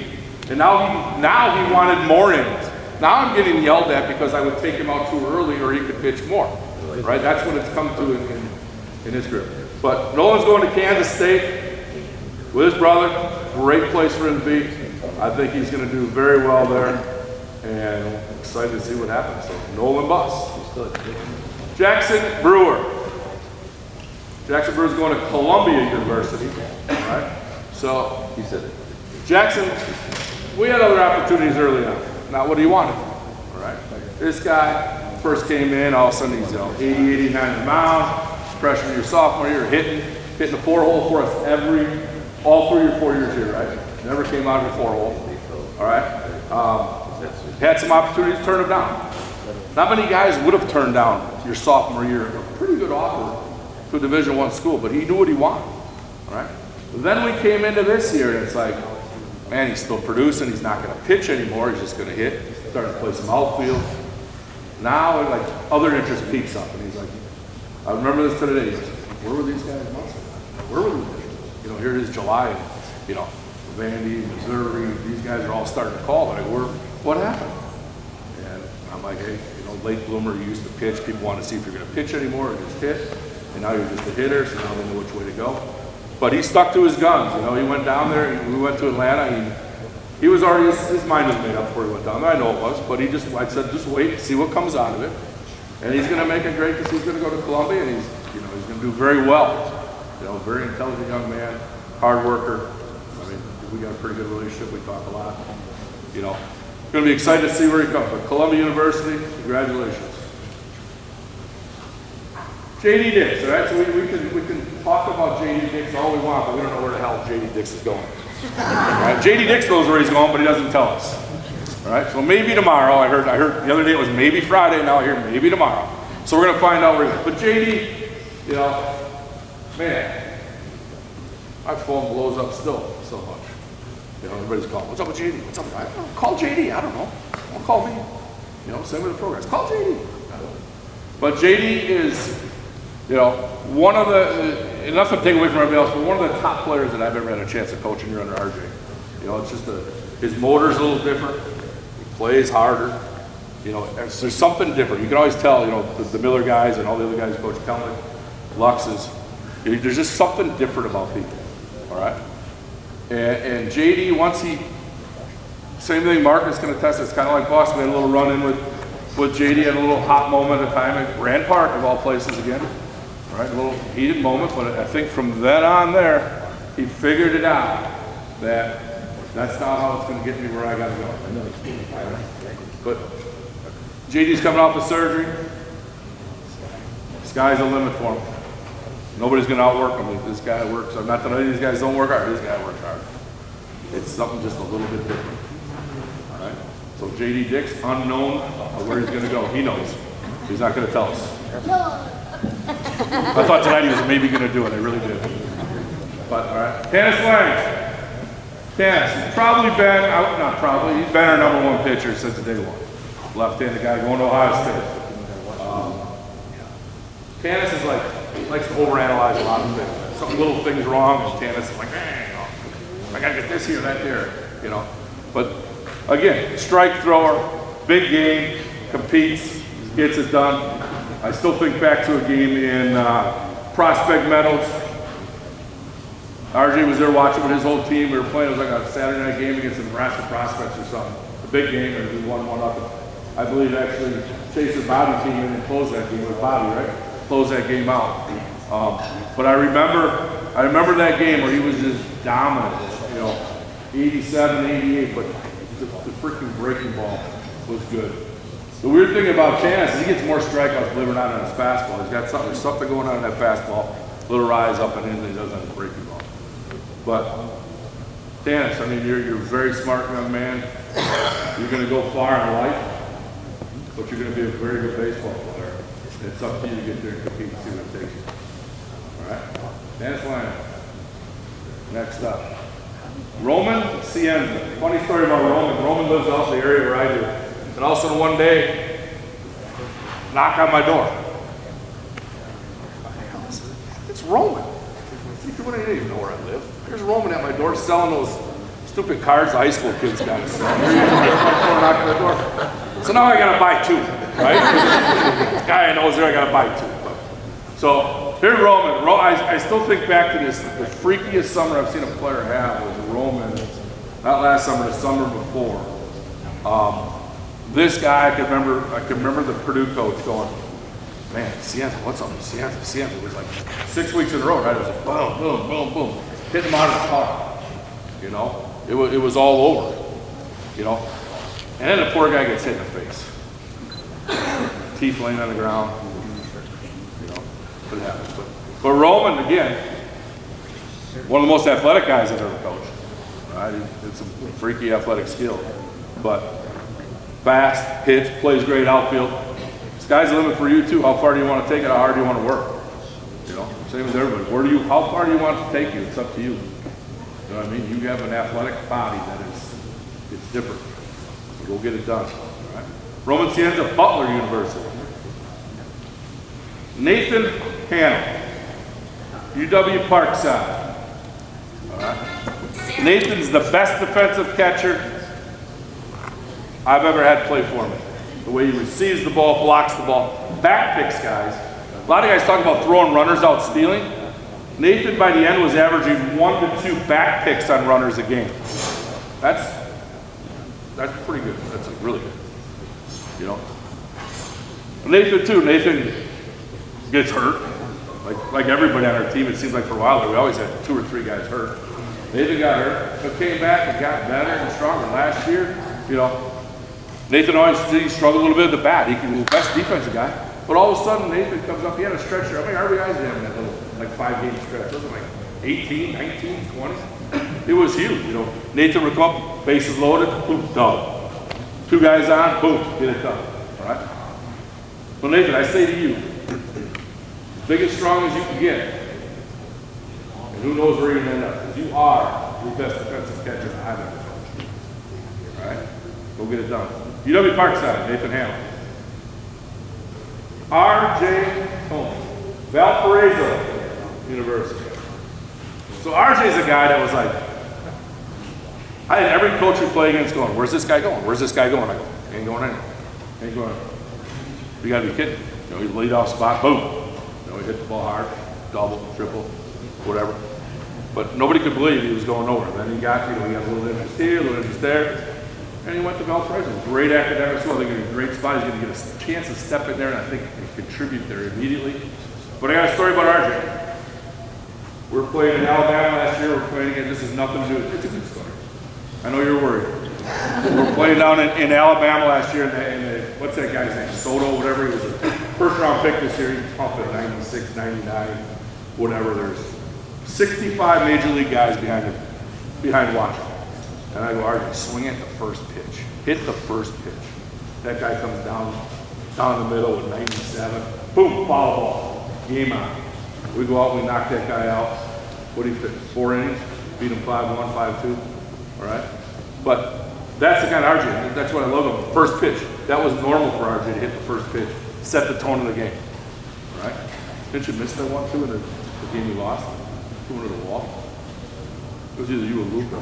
And now he wanted more innings. Now I'm getting yelled at because I would take him out too early or he could pitch more, right? That's what it's come to in his career. But Nolan's going to Kansas State with his brother. Great place for him to be. I think he's going to do very well there, and I'm excited to see what happens. So Nolan Bus. Jackson Brewer. Jackson Brewer's going to Columbia University. All right. So Jackson, we had other opportunities early on. Not what he wanted. All right. This guy first came in, all of a sudden he's 80, 89 on the mound. Freshman year, sophomore year, hitting the 4-hole for us all 3 or 4 years here, right? Never came out of the 4-hole. All right. Had some opportunities to turn them down. Not many guys would have turned down your sophomore year a pretty good offer to a Division I school, but he knew what he wanted. All right. Then we came into this year, and it's like, man, he's still producing. He's not going to pitch anymore. He's just going to hit. Starting to play some outfield. Now, like, other interest peaks up, and he's like, I remember this today. He's like, where were these guys months ago? Where were these? You know, here it is July, and, you know, Vandy, Missouri, these guys are all starting to call. Like, what happened? And I'm like, hey, you know, late bloomer, you used to pitch. People want to see if you're going to pitch anymore or just hit. And now you're just a hitter, so now they know which way to go. But he stuck to his guns. You know, he went down there, and we went to Atlanta. He was already, his mind was made up before he went down there. I know it was, but I said, just wait and see what comes out of it. And he's going to make a great, because he's going to go to Columbia, and he's going to do very well. You know, very intelligent young man, hard worker. I mean, we got a pretty good relationship. We talk a lot. You know, going to be excited to see where he comes. But Columbia University, congratulations. J.D. Dix, all right? So we can talk about J.D. Dix all we want, but we don't know where the hell J.D. Dix is going. All right? J.D. Dix knows where he's going, but he doesn't tell us. All right? So maybe tomorrow. I heard the other day it was maybe Friday. Now I hear maybe tomorrow. So we're going to find out where he's going. But J.D., you know, man, my phone blows up still so much. You know, everybody's calling. What's up with J.D.? What's up? I don't know. Call J.D. I don't know. Don't call me. You know, same with the programs. Call J.D. But J.D. is, you know, one of the, nothing to take away from everybody else, but one of the top players that I've ever had a chance to coach, and you're under RJ. You know, it's just his motor's a little different. He plays harder. You know, there's something different. You can always tell, you know, the Miller guys and all the other guys, Coach Kelnick, Lux is, there's just something different about people, all right? And JD, once same thing Marcus can attest, it's kind of like Boston. We had a little run-in with JD, had a little hot moment at a time at Grand Park, of all places again. All right, a little heated moment, but I think from then on there, he figured it out that that's not how it's going to get me where I got to go. But JD's coming off of surgery. Sky's the limit for him. Nobody's going to outwork him. This guy works hard. Not that any of these guys don't work hard. This guy works hard. It's something just a little bit different. All right. So JD Dix, unknown where he's going to go. He knows. He's not going to tell us. I thought tonight he was maybe going to do it. I really did. But all right. Tanis Lang. Tanis, he's probably been, not probably, he's been our #1 pitcher since day one. Left-handed guy going to Ohio State. Tanis is like, likes to overanalyze a lot of things. Some little things wrong, and Tanis is like, I gotta get this here, that there, you know. But again, strike thrower, big game, competes, gets it done. I still think back to a game in Prospect Meadows. RJ was there watching with his whole team. We were playing, it was like a Saturday night game against the Nebraska Prospects or something. A big game, and we won 1-0. I believe actually Chase's Bobby came in and closed that game with Bobby, right? Closed that game out. But I remember that game where he was just dominant, you know, 87, 88, but the freaking breaking ball was good. The weird thing about Tanis is he gets more strikeouts, believe it or not, on his fastball. He's got something, there's something going on in that fastball, little rise up and in than he does on his breaking ball. But Tanis, I mean, you're a very smart young man. You're going to go far in life, but you're going to be a very good baseball player. It's up to you to get there and compete and see what it takes you. All right? Tanis Lang. Next up. Roman Cienza. Funny story about Roman. Roman lives out in the area where I do. And all of a sudden one day, knock on my door. It's Roman. You didn't even know where I live. Here's Roman at my door selling those stupid cards the high school kids got to sell. Knocking on the door. So now I got to buy 2, right? This guy I know is there, I got to buy 2. So here's Roman. I still think back to this, the freakiest summer I've seen a player have was Roman, not last summer, the summer before. This guy, I can remember the Purdue coach going, man, Cienza, what's up with Cienza? Cienza was like 6 weeks in a row, right? It was like boom, boom, boom, boom. Hitting him out of the car, you know? It was all over, you know? And then the poor guy gets hit in the face. Teeth laying on the ground, you know? What happens? But Roman, again, one of the most athletic guys I've ever coached, right? It's a freaky athletic skill, but fast, hits, plays great outfield. Sky's the limit for you too. How far do you want to take it? How hard do you want to work? You know, same with everybody. How far do you want it to take you? It's up to you. You know what I mean? You have an athletic body it's different. So go get it done. All right. Roman Cienza, Butler University. Nathan Hannah, UW Parkside. All right. Nathan's the best defensive catcher I've ever had play for me. The way he receives the ball, blocks the ball, back picks guys. A lot of guys talk about throwing runners out, stealing. Nathan, by the end, was averaging 1 to 2 back picks on runners a game. That's pretty good. That's really good. You know. Nathan too. Nathan gets hurt. Like everybody on our team, it seems like for a while we always had 2 or 3 guys hurt. Nathan got hurt, but came back and got better and stronger. Last year, you know. Nathan always struggled a little bit at the bat. He was the best defensive guy. But all of a sudden, Nathan comes up. He had a stretch there. How many RBIs did he have in that little, 5-game stretch? Wasn't it like 18, 19, 20? It was huge, you know. Nathan would come up, bases loaded, boom, done. 2 guys on, boom, get it done. All right? Well, Nathan, I say to you, as big and strong as you can get, and who knows where you're going to end up, because you are the best defensive catcher I've ever coached. All right? Go get it done. UW Parkside, Nathan Hannah. R.J. Holmes, Valparaiso University. So R.J.'s a guy that was like, I had every coach we play against going, where's this guy going? Where's this guy going? I go, ain't going anywhere. Ain't going anywhere. You gotta be kidding. You know, he lead off spot, boom. You know, he hit the ball hard, double, triple, whatever. But nobody could believe he was going nowhere. Then he got a little interest here, a little interest there. And he went to Valparaiso. Great academic school. I think he's in a great spot. He's going to get a chance to step in there and I think contribute there immediately. But I got a story about RJ. We were playing in Alabama last year. We're playing again. This has nothing to do with it. It's a good story. I know you're worried. We were playing down in Alabama last year, what's that guy's name? Soto, whatever. He was a first round pick this year. He pumped at 96, 99, whatever. There's 65 major league guys behind watching. And I go, RJ, swing at the first pitch. Hit the first pitch. That guy comes down the middle with 97. Boom, foul ball. Game on. We go out, we knock that guy out. What do you think? 4 innings? Beat him 5-1, 5-2. All right? But that's the kind of RJ. That's what I love him. First pitch. That was normal for RJ to hit the first pitch. Set the tone of the game. All right? Didn't you miss that one, too, in the game you lost? 2 into the wall? It was either you or Luka.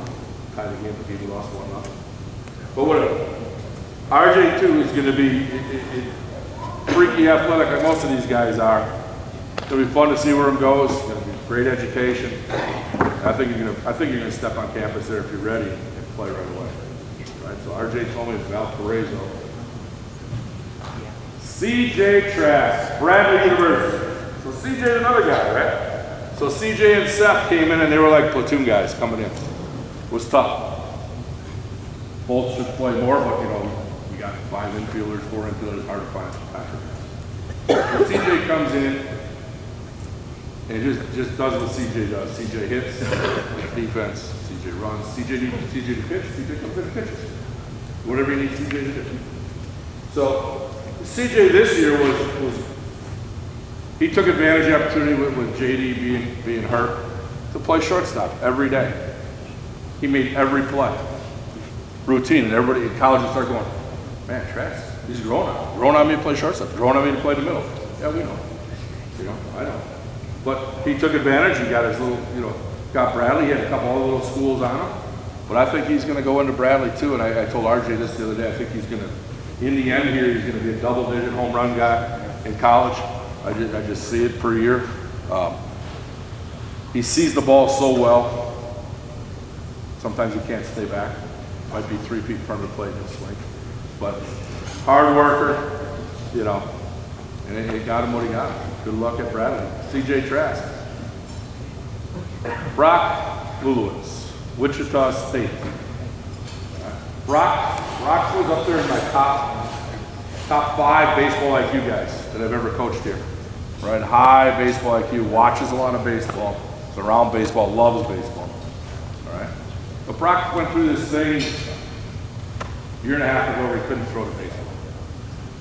Tied the game you lost 1-0. But whatever. RJ, too, is going to be freaky athletic like most of these guys are. It's going to be fun to see where it goes. It's going to be great education. I think you're going to step on campus there if you're ready and play right away. Right? So RJ told me it's Valparaiso. CJ Trask, Bradley University. So CJ's another guy, right? So CJ and Seth came in and they were like platoon guys coming in. It was tough. Both should play more, but we got 5 infielders, 4 infielders, hard to find. So CJ comes in and just does what CJ does. CJ hits, defense, CJ runs, CJ needs CJ to pitch, CJ comes in and pitches. Whatever he needs CJ to do. So CJ this year was he took advantage of the opportunity with JD being hurt to play shortstop every day. He made every play. Routine, and everybody in college would start going, man, Trask, he's growing on me. Growing on me to play shortstop, growing on me to play the middle. Yeah, we know. I know. But he took advantage. He got his little, got Bradley. He had a couple other little schools on him. But I think he's going to go into Bradley too. And I told RJ this the other day. I think he's going to, in the end here, he's going to be a double-digit home run guy in college. I just see it per year. He sees the ball so well. Sometimes he can't stay back. Might be 3 feet in front of the plate in his swing. But hard worker, and it got him what he got. Good luck at Bradley. CJ Trask. Brock Lulowitz, Wichita State. Brock was up there in my top 5 baseball IQ guys that I've ever coached here. Right? High baseball IQ, watches a lot of baseball, is around baseball, loves baseball. All right? But Brock went through this thing a year and a half ago where he couldn't throw the baseball.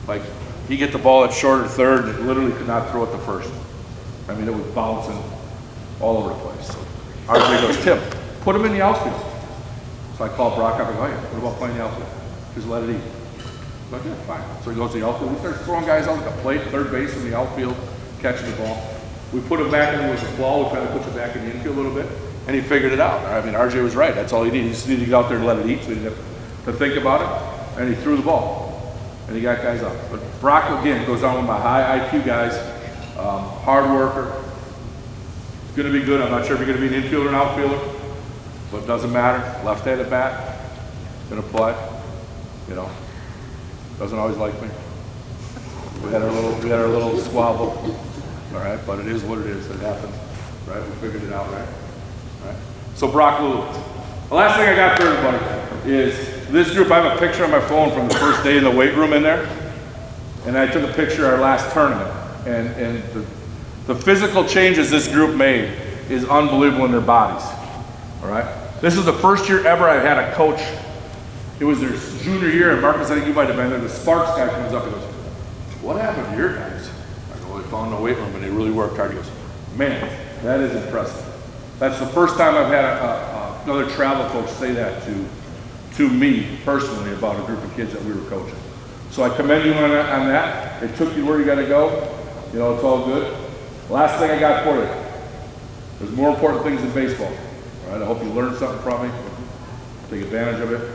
Like, he'd get the ball at short or third and literally could not throw it to first. I mean, it was bouncing all over the place. So RJ goes, Tim, put him in the outfield. So I called Brock up and go, hey, what about playing the outfield? Just let it eat. I'm like, yeah, fine. So he goes to the outfield. We start throwing guys out at the plate, third base in the outfield, catching the ball. We put him back in with the ball. We kind of put him back in the infield a little bit. And he figured it out. I mean, RJ was right. That's all he needed. He just needed to get out there and let it eat so he didn't have to think about it. And he threw the ball. And he got guys out. But Brock, again, goes on with my high IQ guys. Hard worker. Going to be good. I'm not sure if you're going to be an infielder or an outfielder. But it doesn't matter. Left-handed bat. Going to play. Doesn't always like me. We had our little squabble. All right, but it is what it is. It happens. Right? We figured it out, right? All right. So Brock Lulowitz. The last thing I got for everybody is this group. I have a picture on my phone from the first day in the weight room in there. And I took a picture of our last tournament. And the physical changes this group made is unbelievable in their bodies. All right? This is the first year ever I've had a coach. It was their junior year, and Marcus, I think you might have been there. The Sparks guy comes up and goes, what happened to your guys? I go, well, they found the weight room, and they really worked hard. He goes, man, that is impressive. That's the first time I've had another travel coach say that to me personally about a group of kids that we were coaching. So I commend you on that. It took you where you got to go. It's all good. Last thing I got for you. There's more important things in baseball. All right, I hope you learned something from me. Take advantage of it.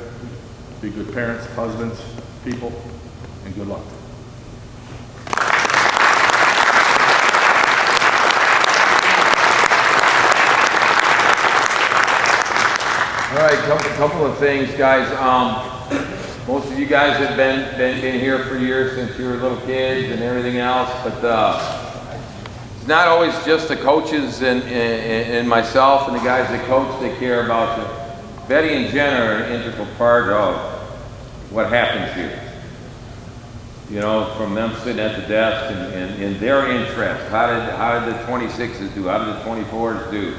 Be good parents, husbands, people, and good luck. All right, couple of things, guys. Most of you guys have been here for years since you were little kids and everything else, but it's not always just the coaches and myself and the guys that coach that care about it. Betty and Jen are an integral part of what happens here. You know, from them sitting at the desk and their interest. How did the 26s do? How did the 24s do?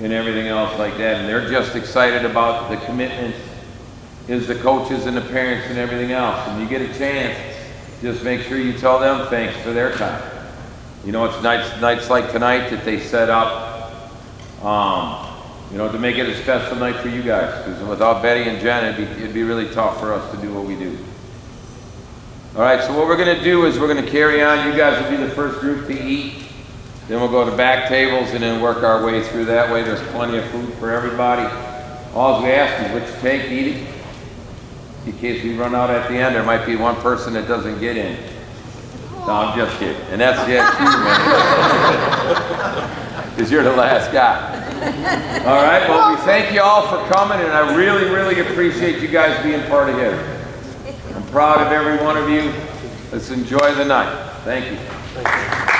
And everything else like that. And they're just excited about the commitments is the coaches and the parents and everything else. And you get a chance, just make sure you tell them thanks for their time. You know, it's nights like tonight that they set up, you know, to make it a special night for you guys. Because without Betty and Jen, it'd be really tough for us to do what we do. All right, so what we're going to do is we're going to carry on. You guys will be the first group to eat. Then we'll go to back tables and then work our way through that way. There's plenty of food for everybody. All we ask is what you take, eat it. In case we run out at the end, there might be one person that doesn't get in. No, I'm just kidding. And that's the man. Because you're the last guy. All right, well, we thank you all for coming, and I really, really appreciate you guys being part of it. I'm proud of every one of you. Let's enjoy the night. Thank you.